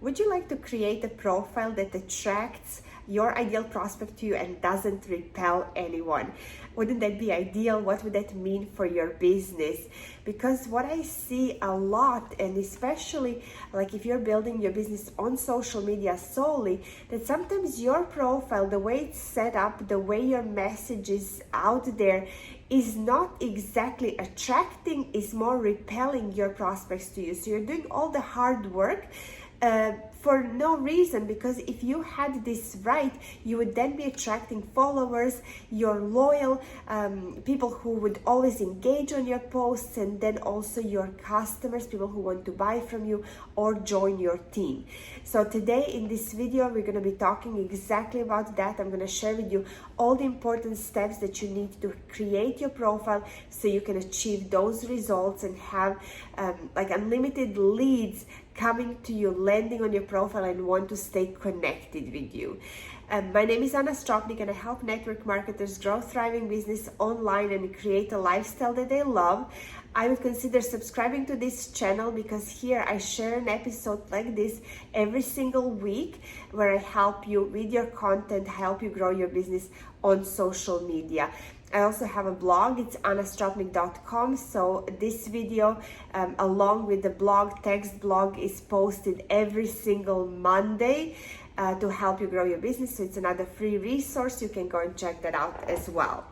Would you like to create a profile that attracts your ideal prospect to you and doesn't repel anyone? Wouldn't that be ideal? What would that mean for your business? Because what I see a lot, and especially like if you're building your business on social media solely, that sometimes your profile, the way it's set up, the way your message is out there, is not exactly attracting, is more repelling your prospects to you. So you're doing all the hard work for no reason, because if you had this right, you would then be attracting followers, your loyal people who would always engage on your posts, and then also your customers, people who want to buy from you or join your team. So today in this video, we're going to be talking exactly about that. I'm going to share with you all the important steps that you need to create your profile so you can achieve those results and have like unlimited leads coming to you, landing on your profile, and want to stay connected with you. My name is Anna Stropnik, and I help network marketers grow thriving business online and create a lifestyle that they love. I would consider subscribing to this channel, because here I share an episode like this every single week where I help you with your content, help you grow your business on social media. I also have a blog, it's annastropnik.com. So this video, along with the blog, text blog, is posted every single Monday to help you grow your business. So it's another free resource. You can go and check that out as well.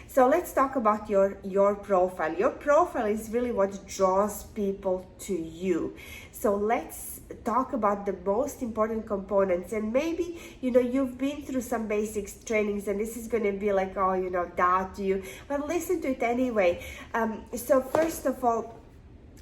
So let's talk about your profile. Your profile is really what draws people to you. So let's talk about the most important components. And maybe, you've been through some basics trainings, and this is going to be like, oh, that to you. But listen to it anyway. So first of all,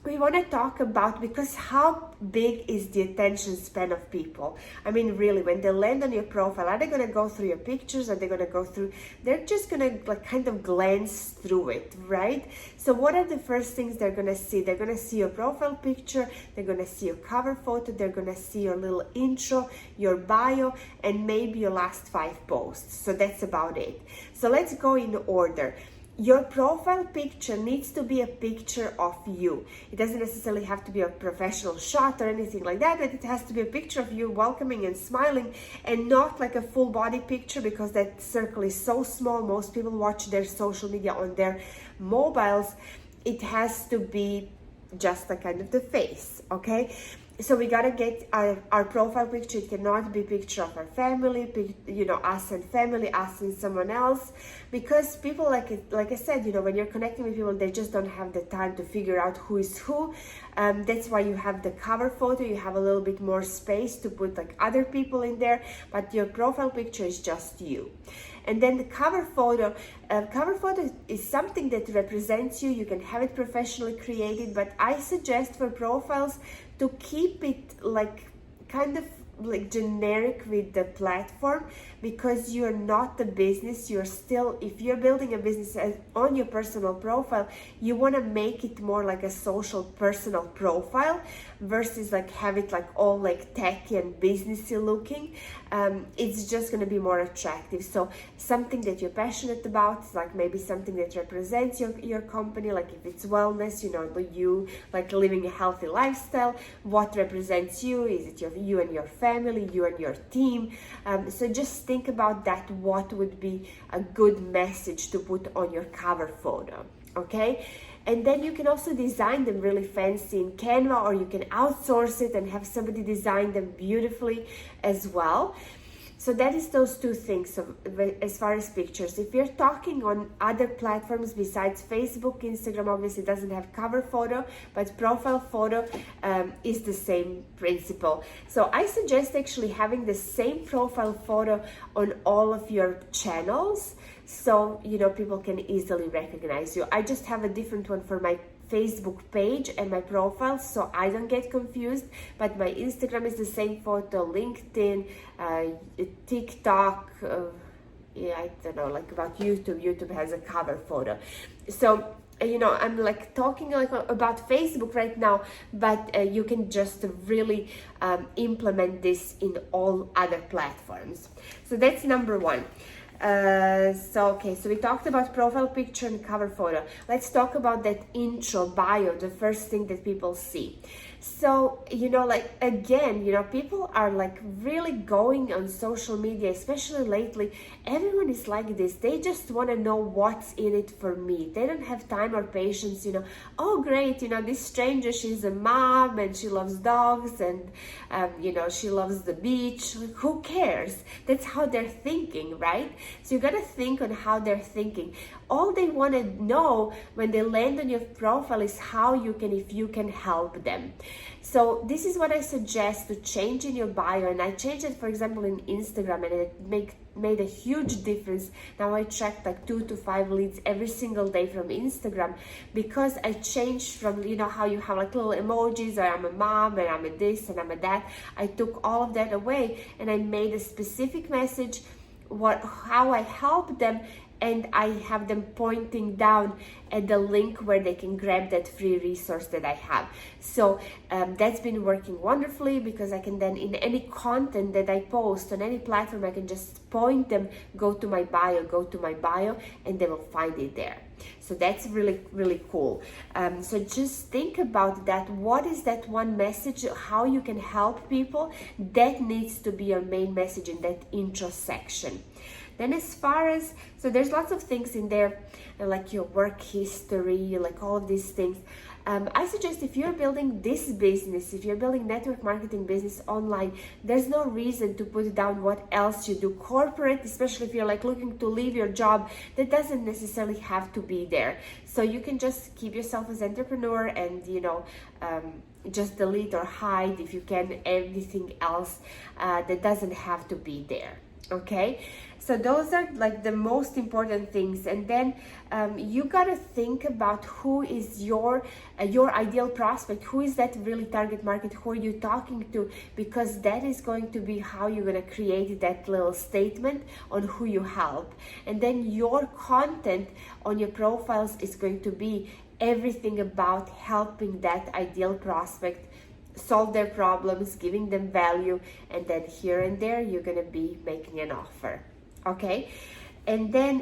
we want to talk about, because how big is the attention span of people? I mean, really, when they land on your profile, are they going to go through your pictures? Are they going to go through, they're just going to like kind of glance through it, right? So what are the first things they're going to see? They're going to see your profile picture, they're going to see your cover photo, they're going to see your little intro, your bio, and maybe your last 5 posts. So that's about it. So let's go in order. Your profile picture needs to be a picture of you. It doesn't necessarily have to be a professional shot or anything like that, but it has to be a picture of you welcoming and smiling, and not like a full body picture, because that circle is so small. Most people watch their social media on their mobiles. It has to be just a kind of the face, okay? So we gotta get our profile picture. It cannot be picture of our family, us and family, us and someone else, because people, like I said, when you're connecting with people, they just don't have the time to figure out who is who. That's why you have the cover photo. You have a little bit more space to put like other people in there, but your profile picture is just you. And then the cover photo is something that represents you. You can have it professionally created, but I suggest for profiles to keep it like kind of like generic with the platform, because you're not the business. You're still, if you're building a business on your personal profile, you want to make it more like a social personal profile versus like have it like all like techy and businessy looking. It's just going to be more attractive. So something that you're passionate about, like maybe something that represents your company, like if it's wellness, you like living a healthy lifestyle, what represents you? Is it you and your family, you and your team? So just think about that. What would be a good message to put on your cover photo? Okay. And then you can also design them really fancy in Canva, or you can outsource it and have somebody design them beautifully as well. So that is those 2 things. So as far as pictures, if you're talking on other platforms besides Facebook, Instagram obviously doesn't have cover photo, but profile photo is the same principle. So I suggest actually having the same profile photo on all of your channels, so people can easily recognize you. I just have a different one for my Facebook page and my profile, so I don't get confused, but my Instagram is the same photo, LinkedIn, TikTok, I don't know, like about YouTube has a cover photo. So I'm like talking like about Facebook right now, but you can just really implement this in all other platforms. So that's number 1. So we talked about profile picture and cover photo. Let's talk about that intro, bio, the first thing that people see. So, like, again, people are like really going on social media, especially lately. Everyone is like this. They just want to know what's in it for me. They don't have time or patience, oh, great, this stranger, she's a mom and she loves dogs and, she loves the beach. Like, who cares? That's how they're thinking, right? So you got to think on how they're thinking. All they want to know when they land on your profile is how if you can help them. So this is what I suggest to change in your bio. And I changed it, for example, in Instagram, and it made a huge difference. Now I track like 2 to 5 leads every single day from Instagram, because I changed from, how you have like little emojis, or I'm a mom and I'm a this and I'm a that. I took all of that away and I made a specific message, how I help them, and I have them pointing down at the link where they can grab that free resource that I have. So that's been working wonderfully, because I can then, in any content that I post on any platform, I can just point them, go to my bio, and they will find it there. So that's really, really cool. So just think about that. What is that one message, how you can help people? That needs to be your main message in that intro section. Then as far as, so there's lots of things in there, like your work history, like all of these things. I suggest, if you're building this business, if you're building network marketing business online, there's no reason to put down what else you do. Corporate, especially if you're like looking to leave your job, that doesn't necessarily have to be there. So you can just keep yourself as entrepreneur and, just delete or hide, if you can, everything else that doesn't have to be there. Okay, so those are like the most important things. And then you got to think about who is your ideal prospect. Who is that really target market? Who are you talking to? Because that is going to be how you're going to create that little statement on who you help. And then your content on your profiles is going to be everything about helping that ideal prospect solve their problems, giving them value, and then here and there you're going to be making an offer. Okay, and then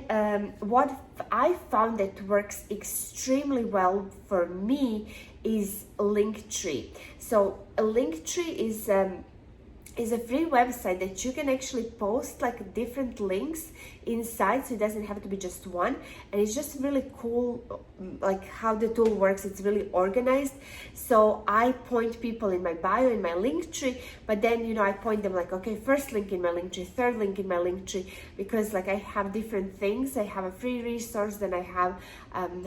what I found that works extremely well for me is Linktree. So a Linktree is a free website that you can actually post like different links inside, so it doesn't have to be just one. And it's just really cool, like how the tool works. It's really organized. So I point people in my bio, in my Linktree, but then I point them like, okay, first link in my Linktree, third link in my Linktree, because like I have different things. I have a free resource, then I have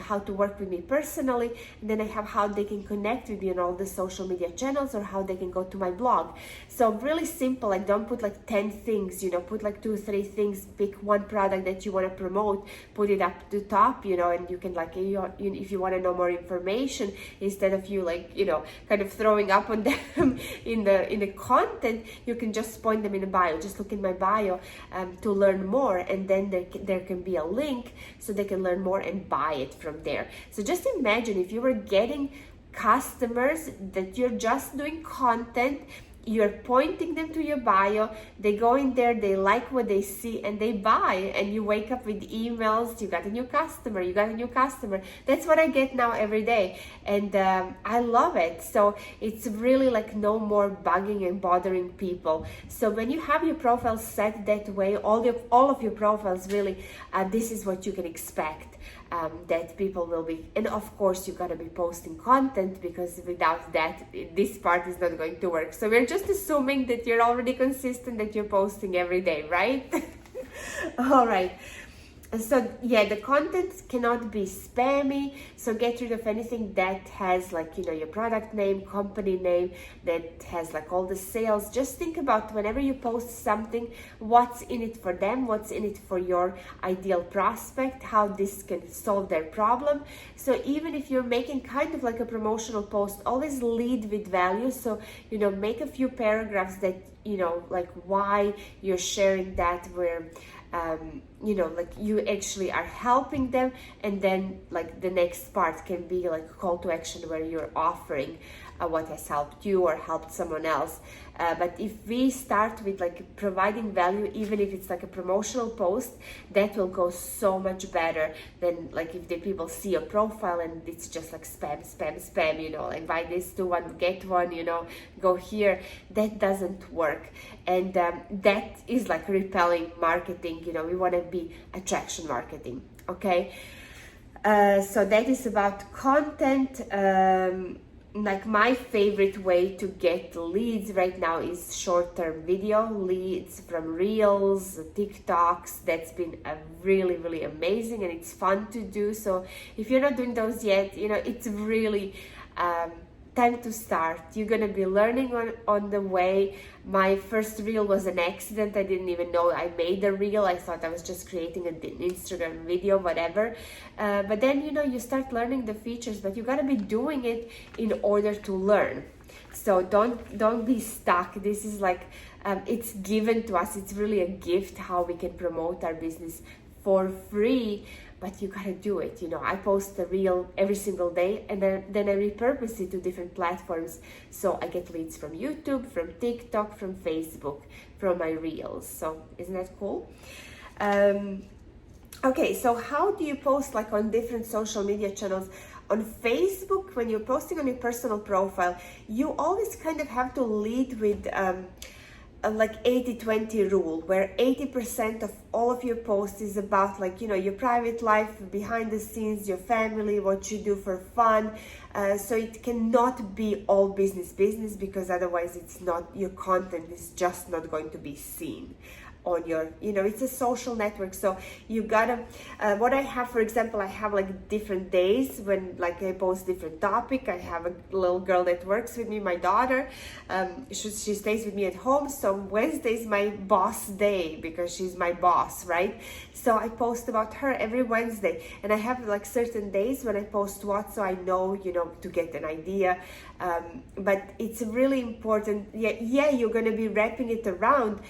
how to work with me personally, and then I have how they can connect with me on all the social media channels, or how they can go to my blog. So really simple. Like, don't put like 10 things, put like 2 or 3 things. Pick one product that you want to promote, put it up to top, and you can like, if you want to know more information, instead of you like, kind of throwing up on them in the content, you can just point them in the bio. Just look in my bio to learn more, and then there can be a link so they can learn more and buy it from there. So just imagine if you were getting customers that you're just doing content, you're pointing them to your bio, they go in there, they like what they see, and they buy, and you wake up with emails, you got a new customer. That's what I get now every day, and I love it. So it's really like no more bugging and bothering people. So when you have your profile set that way, all of your profiles really, this is what you can expect. That people will be, and of course you gotta be posting content, because without that this part is not going to work. So we're just assuming that you're already consistent, that you're posting every day, right? All right. So yeah, the content cannot be spammy, so get rid of anything that has like, your product name, company name, that has like all the sales. Just think about, whenever you post something, what's in it for them, what's in it for your ideal prospect, how this can solve their problem. So even if you're making kind of like a promotional post, always lead with value. So make a few paragraphs that like why you're sharing that, where like you actually are helping them, and then like the next part can be like a call to action, where you're offering what has helped you or helped someone else. But if we start with like providing value, even if it's like a promotional post, that will go so much better than like if the people see your profile and it's just like spam, spam, spam, you know, like buy this, do one, get one, you know, go here. That doesn't work. And that is like repelling marketing, you know, we want to be attraction marketing, okay? So that is about content. Like my favorite way to get leads right now is short-term video leads from Reels, TikToks. That's been a really amazing, and it's fun to do. So if you're not doing those yet, you know, it's really time to start. You're gonna be learning on the way. My first reel was an accident. I didn't even know I made a reel. I thought I was just creating an Instagram video, whatever. But then, you know, you start learning the features, but you gotta be doing it in order to learn. So don't be stuck. This is like, it's given to us. It's really a gift how we can promote our business for free, but you gotta do it. You know, I post a reel every single day, and then I repurpose it to different platforms. So I get leads from YouTube, from TikTok, from Facebook, from my reels. So isn't that cool? Okay, so how do you post like on different social media channels? On Facebook, when you're posting on your personal profile, you always kind of have to lead with like 80-20 rule, where 80% of all of your posts is about like, you know, your private life, behind the scenes, your family, what you do for fun. So it cannot be all business, because otherwise it's not, your content is just not going to be seen on your, you know, it's a social network. So you gotta, what I have, for example, I have like different days when like I post different topic. I have a little girl that works with me, my daughter. She stays with me at home. So Wednesday is my boss day because she's my boss, right? So I post about her every Wednesday, and I have like certain days when I post what, so I know, you know, to get an idea. But it's really important. Yeah, you're gonna be wrapping it around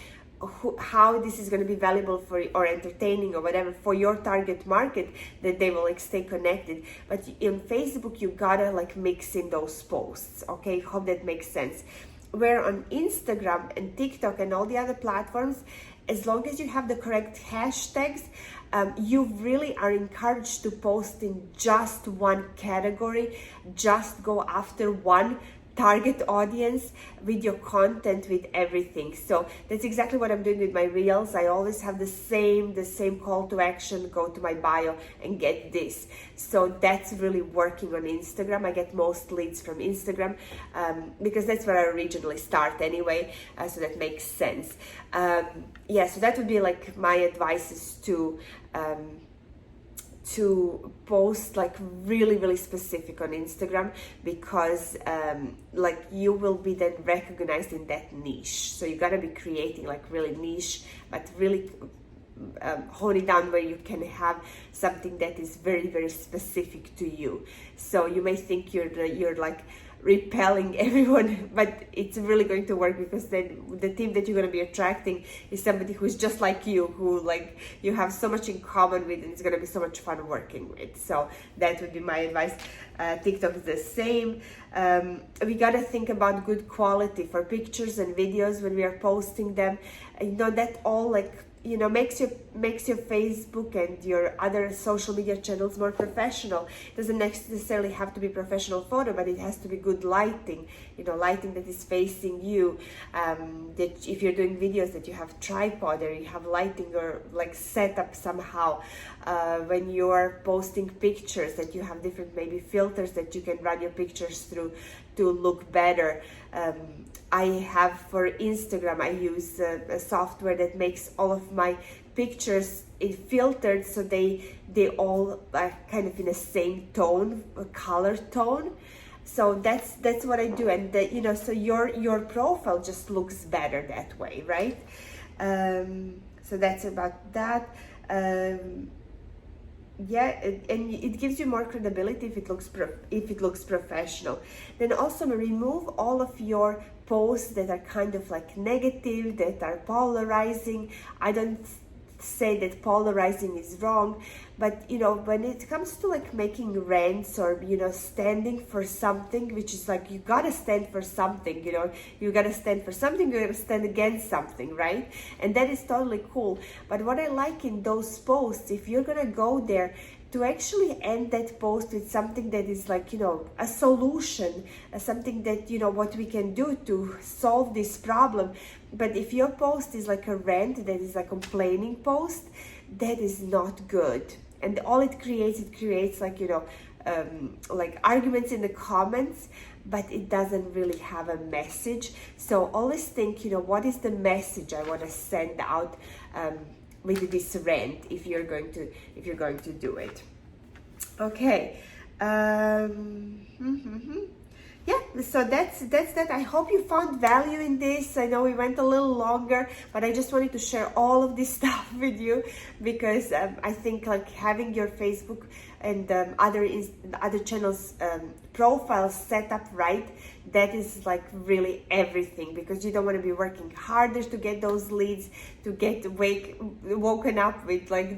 how this is going to be valuable for, or entertaining or whatever, for your target market, that they will like stay connected. But in Facebook, you gotta like mix in those posts. Okay, hope that makes sense. Where on Instagram and TikTok and all the other platforms, as long as you have the correct hashtags, you really are encouraged to post in just one category. Just go after one target audience with your content, with everything. So that's exactly what I'm doing with my reels. I always have the same call to action: go to my bio and get this. So that's really working on Instagram. I get most leads from Instagram because that's where I originally start anyway. So that makes sense. Yeah, so that would be like my advice, is to post like really specific on Instagram, because like you will be then recognized in that niche. So you gotta be creating like really niche, but really hone it down where you can have something that is very specific to you. So you may think you're like repelling everyone, but it's really going to work, because then the team that you're going to be attracting is somebody who's just like you, who like you have so much in common with, and it's going to be so much fun working with. So that would be my advice. TikTok is the same. We got to think about good quality for pictures and videos when we are posting them. You know, that all like, you know, makes your Facebook and your other social media channels more professional. It doesn't necessarily have to be professional photo, but it has to be good lighting, you know, lighting that is facing you. That if you're doing videos, that you have tripod, or you have lighting or like set up somehow. When you're posting pictures, that you have different maybe filters that you can run your pictures through to look better. I have, for Instagram, I use a software that makes all of my pictures filtered, so they all are kind of in the same tone, a color tone. So that's what I do, and you know, so your profile just looks better that way, right? So that's about that. Yeah, and it gives you more credibility if it looks professional. Then also remove all of your posts that are kind of like negative, that are polarizing. I don't say that polarizing is wrong, but you know, when it comes to like making rants or, you know, standing for something, which is like, you gotta stand for something, you know, you gotta stand for something, you gotta stand against something, right? And that is totally cool. But what I like in those posts, if you're gonna go there, to actually end that post with something that is like, you know, a solution, something that, you know, what we can do to solve this problem. But if your post is like a rant, that is a complaining post, that is not good. And all it creates like, you know, like arguments in the comments, but it doesn't really have a message. So always think, you know, what is the message I want to send out with this rant, if you're going to do it. Okay. Yeah, so that's that. I hope you found value in this. I know we went a little longer, but I just wanted to share all of this stuff with you, because I think like having your Facebook and other channels profiles set up right, that is like really everything, because you don't want to be working harder to get those leads, to get woken up with like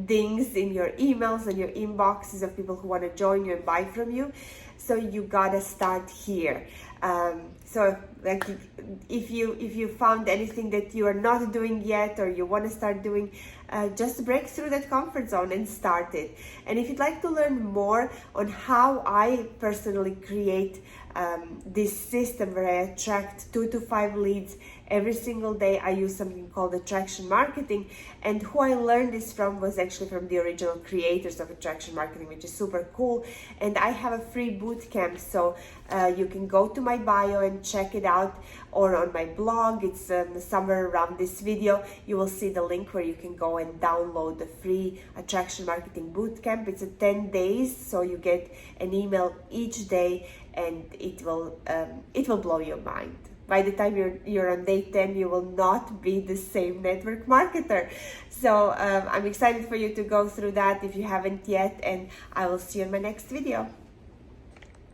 dings in your emails and your inboxes of people who want to join you and buy from you. So you gotta start here. So like, if you found anything that you are not doing yet, or you want to start doing, just break through that comfort zone and start it. And if you'd like to learn more on how I personally create this system where I attract 2 to 5 leads every single day, I use something called attraction marketing. And who I learned this from was actually from the original creators of attraction marketing, which is super cool. And I have a free boot camp, so you can go to my bio and check it out, or on my blog. It's somewhere around this video. You will see the link where you can go and download the free attraction marketing boot camp. It's a 10 days, so you get an email each day, and it will blow your mind. By the time you're on day 10, you will not be the same network marketer. So I'm excited for you to go through that if you haven't yet, and I will see you in my next video.